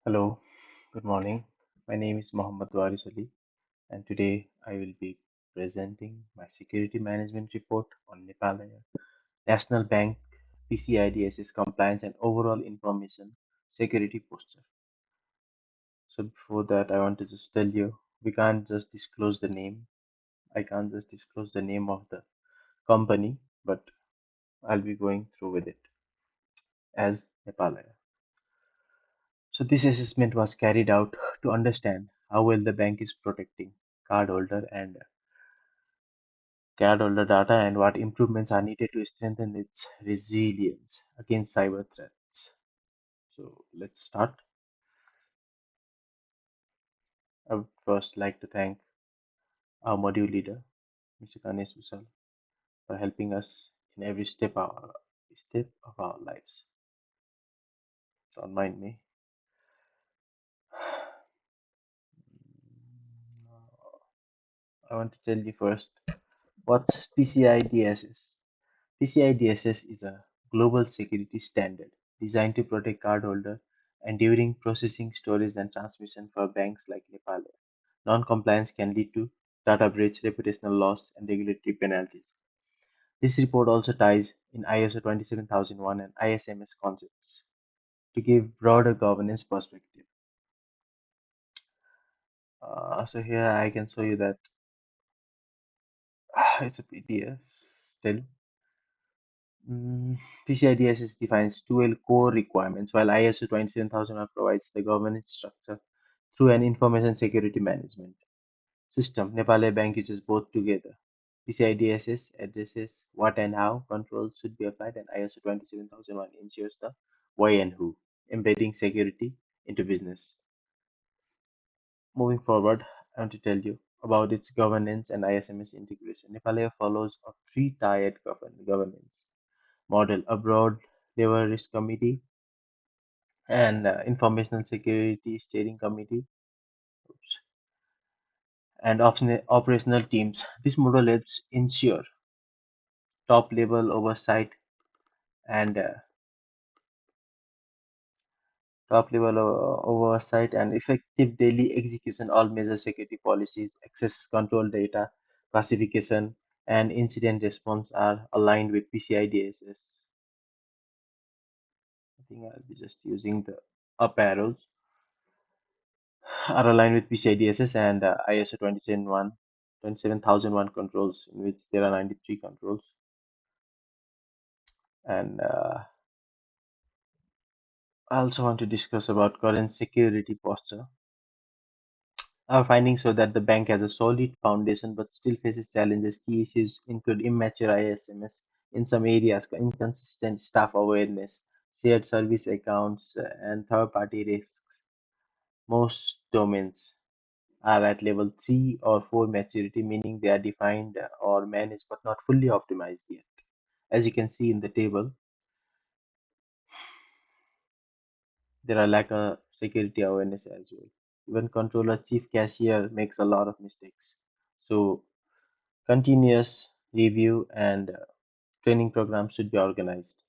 Hello, good morning. My name is Mohammad Waris Ali, and today I will be presenting my security management report on Nepalaya National Bank PCI-DSS compliance and overall information security posture. So before that, I want to just tell you we can't just disclose the name. I can't just disclose the name of the company, but I'll be going through with it as Nepalaya. So this assessment was carried out to understand how well the bank is protecting cardholder data and what improvements are needed to strengthen its resilience against cyber threats. So let's start. I would first like to thank our module leader, Mr. Ganesh Vishal, for helping us in every step of our lives. Don't mind me. I want to tell you first what's PCI-DSS. PCI-DSS is a global security standard designed to protect cardholder and during processing, storage, and transmission for banks like Nepal. Non-compliance can lead to data breach, reputational loss, and regulatory penalties. This report also ties in ISO 27001 and ISMS concepts to give broader governance perspective. So here I can show you that it's a PDF still. PCI-DSS defines 12 core requirements, while ISO 27001 provides the governance structure through an information security management system. Nepalaya Bank uses both together. PCI-DSS addresses what and how controls should be applied, and ISO 27001 ensures the why and who, embedding security into business. Moving forward, I want to tell you about its governance and ISMS integration. Nepalaya follows a three-tiered governance model: a broad level risk committee and informational security steering committee, oops, and operational teams. This model helps ensure top level and uh, oversight and effective daily execution. All major security policies, access control data classification, and incident response are aligned with PCI DSS. I think I'll be just using the up arrows are aligned with PCI DSS and ISO 27001 controls, in which there are 93 controls. And I also want to discuss about current security posture. Our findings show that the bank has a solid foundation but still faces challenges. Key issues include immature ISMS in some areas, inconsistent staff awareness, shared service accounts, and third party risks. Most domains are at level 3 or 4 maturity, meaning they are defined or managed but not fully optimized yet. As you can see in the table, there are lack of security awareness as well. Even controller chief cashier makes a lot of mistakes. So continuous review and training programs should be organized.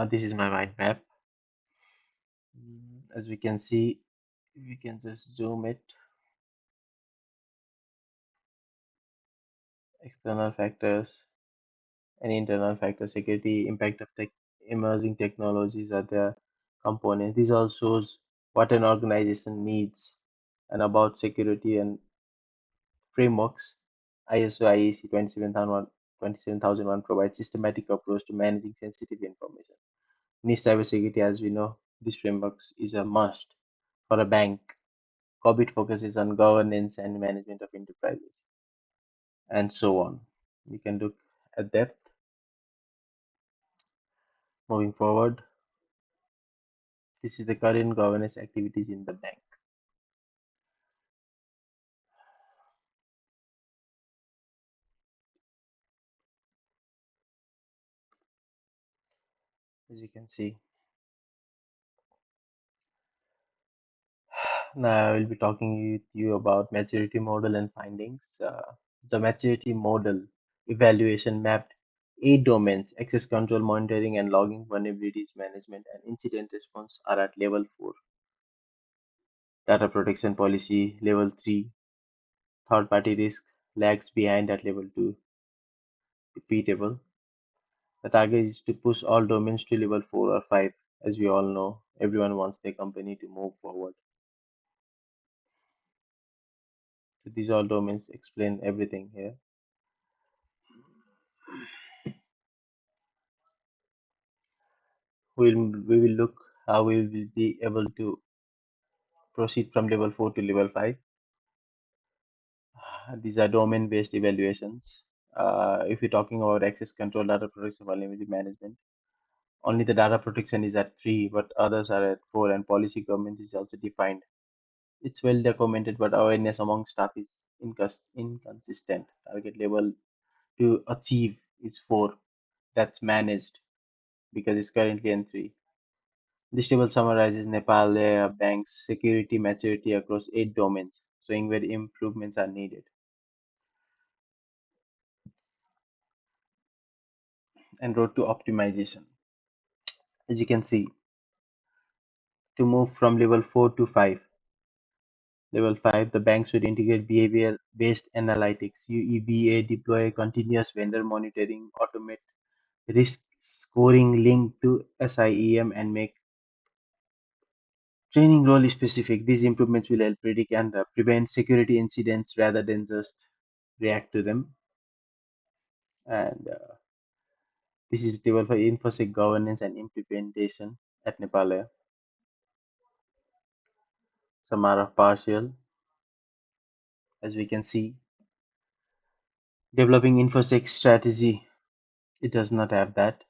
This is my mind map. As we can see, we can just zoom it. External factors and internal factors, security, impact of emerging technologies are the components. This all shows what an organization needs and about security and frameworks. ISO IEC 27001 provides systematic approach to managing sensitive information. NIST cybersecurity, as we know, this framework is a must for a bank. COVID focuses on governance and management of enterprises, and so on. We can look at depth. Moving forward, this is the current governance activities in the bank. As you can see, now I will be talking with you about maturity model and findings. The maturity model evaluation mapped 8 domains: access control, monitoring and logging, vulnerabilities management, and incident response are at level 4. Data protection policy, level 3. Third party risk lags behind at level 2. Repeatable. The target is to push all domains to level 4 or 5. As we all know, everyone wants their company to move forward. So these all domains explain everything here. We will look how we will be able to proceed from level 4 to level 5. These are domain-based evaluations. If you're talking about access control, data protection, vulnerability management, only the data protection is at 3, but others are at 4, and policy governance is also defined. It's well documented, but awareness among staff is inconsistent. Target level to achieve is 4. That's managed because it's currently in 3. This table summarizes Nepalaya Bank's security maturity across 8 domains, showing where improvements are needed. And road to optimization. As you can see, to move from level 4 to 5. Level 5, the bank should integrate behavior-based analytics, UEBA, deploy continuous vendor monitoring, automate risk scoring linked to SIEM, and make training role specific. These improvements will help predict and prevent security incidents rather than just react to them. And this is a table for InfoSec governance and implementation at Nepal. Some are partial, as we can see. Developing InfoSec strategy, it does not have that.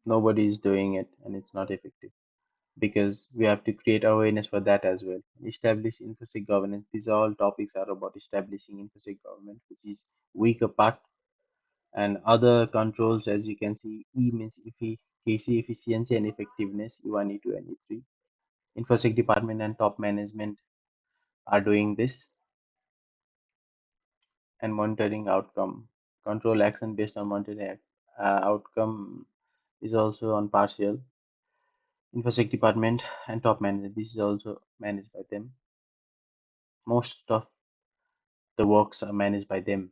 Nobody is doing it, and it's not effective because we have to create awareness for that as well. Establish InfoSec governance. These all topics are about establishing InfoSec governance, which is weaker part. And other controls, as you can see, E means KC, efficiency and effectiveness, E1, E2, and E3. InfoSec department and top management are doing this. And monitoring outcome. Control action based on monitoring outcome is also on partial. InfoSec department and top management, this is also managed by them. Most of the works are managed by them.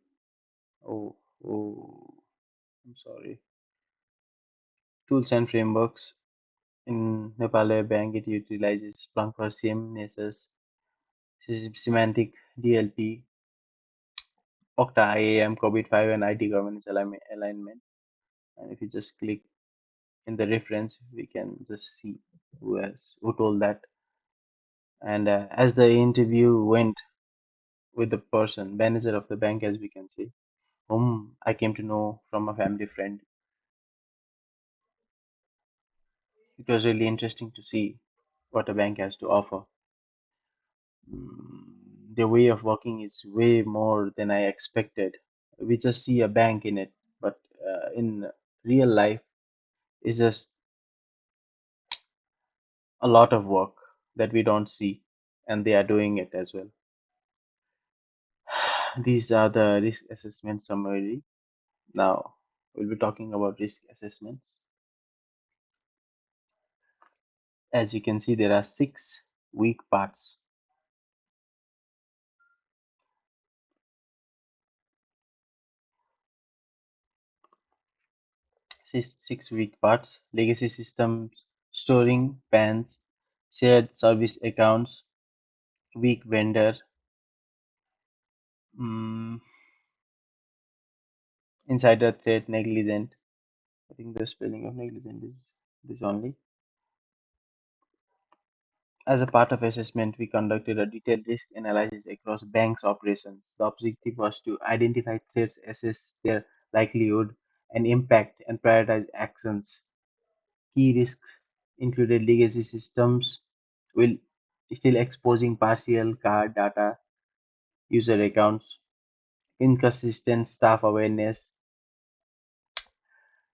Oh, I'm sorry. Tools and frameworks. In Nepalaya Bank, it utilizes Splunk for SIEM, NESS, Semantic DLP, Okta IAM, COVID-5, and IT governance alignment. And if you just click in the reference, we can just see who told that. And as the interview went with the person, manager of the bank, as we can see, whom I came to know from a family friend, it was really interesting to see what a bank has to offer. The way of working is way more than I expected. We just see a bank in it, but in real life, it's just a lot of work that we don't see, and they are doing it as well. These are the risk assessment summary. Now, we'll be talking about risk assessments. As you can see, there are 6 weak parts. Six weak parts: legacy systems, storing PANs, shared service accounts, weak vendor, mm, insider threat, negligent. I think the spelling of negligent is this only. As a part of assessment, we conducted a detailed risk analysis across banks' operations. The objective was to identify threats, assess their likelihood and impact, and prioritize actions. Key risks included legacy systems will still exposing partial card data, user accounts, inconsistent staff awareness,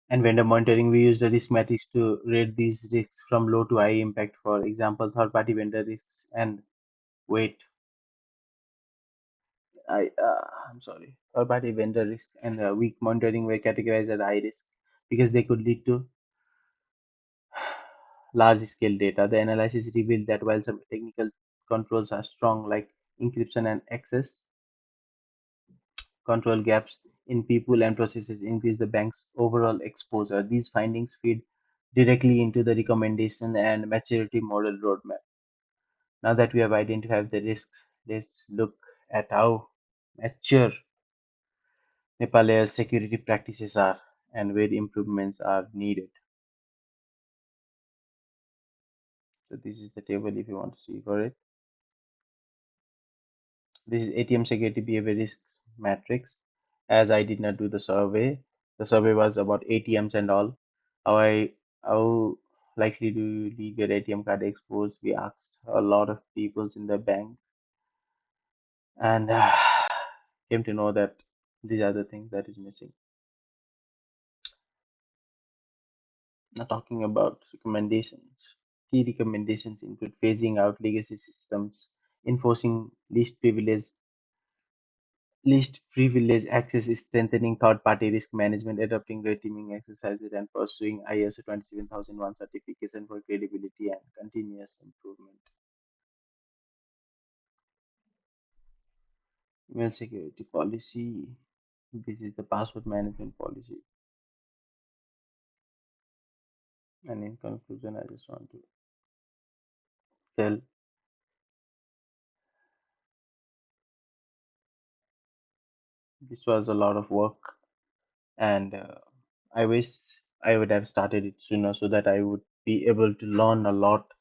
and vendor monitoring. We used the risk matrix to rate these risks from low to high impact. For example, third-party vendor risks and weight. I'm sorry. Third-party vendor risk and weak monitoring were categorized as high risk because they could lead to large-scale data. The analysis revealed that while some technical controls are strong, like encryption and access control, gaps in people and processes increase the bank's overall exposure. These findings feed directly into the recommendation and maturity model roadmap. Now that we have identified the risks, let's look at how mature Nepal's security practices are and where improvements are needed. So this is the table if you want to see for it. This is ATM security behavior risks matrix. As I did not do the survey was about ATMs and all. How I how likely do you leave your ATM card exposed? We asked a lot of people in the bank and came to know that these are the things that is missing. Now talking about recommendations. Key recommendations include phasing out legacy systems, enforcing least privilege access, strengthening third-party risk management, adopting red teaming exercises, and pursuing ISO 27001 certification for credibility and continuous improvement. Email security policy. This is the password management policy. And in conclusion, I just want to tell this was a lot of work, and I wish I would have started it sooner so that I would be able to learn a lot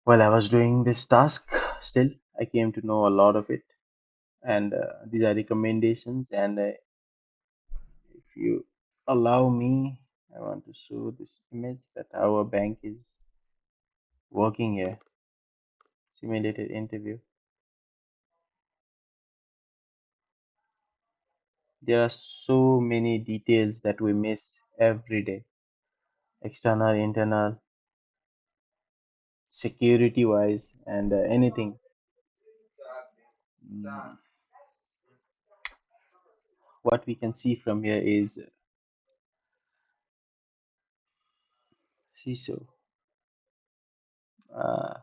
while I was doing this task. Still, I came to know a lot of it, and these are recommendations. And if you allow me, I want to show this image that our bank is working here. Simulated interview. There are so many details that we miss every day, external, internal, security wise, and anything. Mm, what we can see from here is CISO. Uh,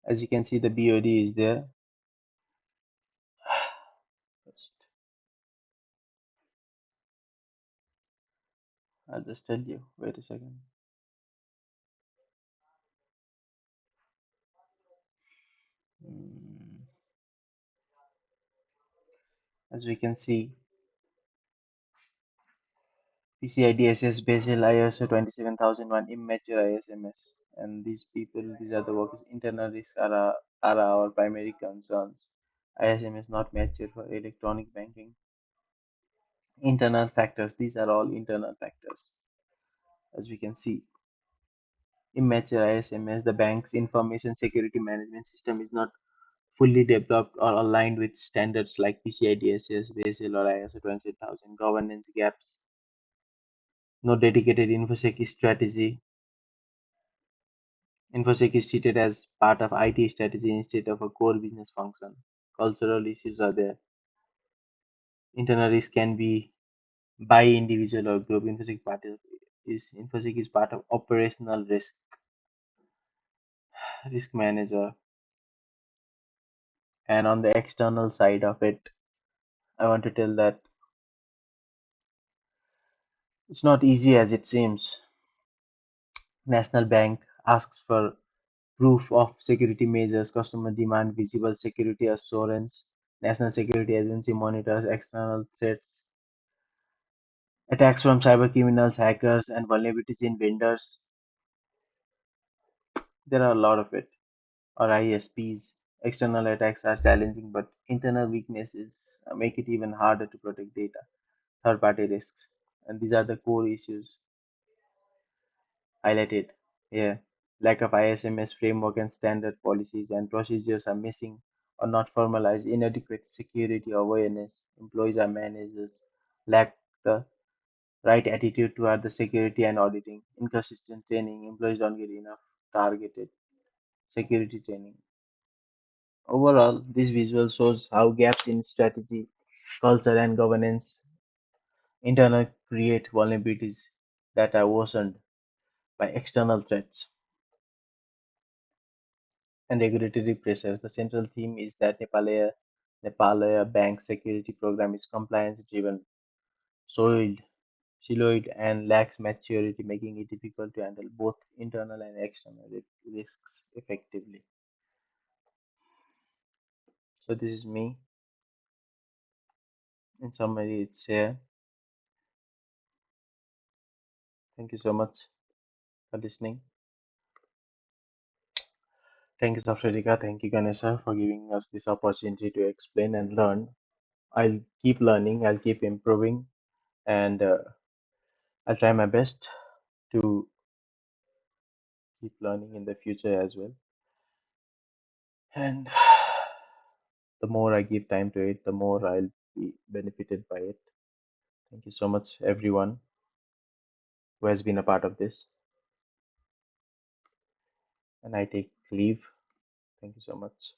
as you can see, the BOD is there. First, I'll just tell you. Wait a second. Mm, as we can see, PCI-DSS, Basel, ISO 27001, immature ISMS, and these people, these are the workers. Internal risks are our primary concerns. ISMS not mature for electronic banking. Internal factors, these are all internal factors. As we can see, immature ISMS, the bank's information security management system is not fully developed or aligned with standards like PCI-DSS, Basel, or ISO 27000. Governance gaps, no dedicated InfoSec strategy. InfoSec is treated as part of IT strategy instead of a core business function. Cultural issues are there. Internal risk can be by individual or group. InfoSec is part of operational risk manager. And on the external side of it, I want to tell that it's not easy as it seems. National Bank asks for proof of security measures, customer demand visible security assurance. National Security Agency monitors external threats, attacks from cyber criminals, hackers, and vulnerabilities in vendors. There are a lot of it. Or ISPs. External attacks are challenging, but internal weaknesses make it even harder to protect data. Third party risks. And these are the core issues highlighted here. Lack of ISMS framework and standard policies and procedures are missing or not formalized. Inadequate security awareness. Employees or managers lack the right attitude toward the security and auditing. Inconsistent training. Employees don't get enough targeted security training. Overall, this visual shows how gaps in strategy, culture, and governance internal create vulnerabilities that are worsened by external threats and regulatory pressures. The central theme is that Nepalaya Bank security program is compliance driven, soiled, siloed, and lacks maturity, making it difficult to handle both internal and external risks effectively. So this is me. In summary, it's here. Thank you so much for listening. Thank you, Safrika. Thank you, Ganesha, for giving us this opportunity to explain and learn. I'll keep learning, I'll keep improving, and I'll try my best to keep learning in the future as well. And the more I give time to it, the more I'll be benefited by it. Thank you so much, everyone who has been a part of this. And I take leave. Thank you so much.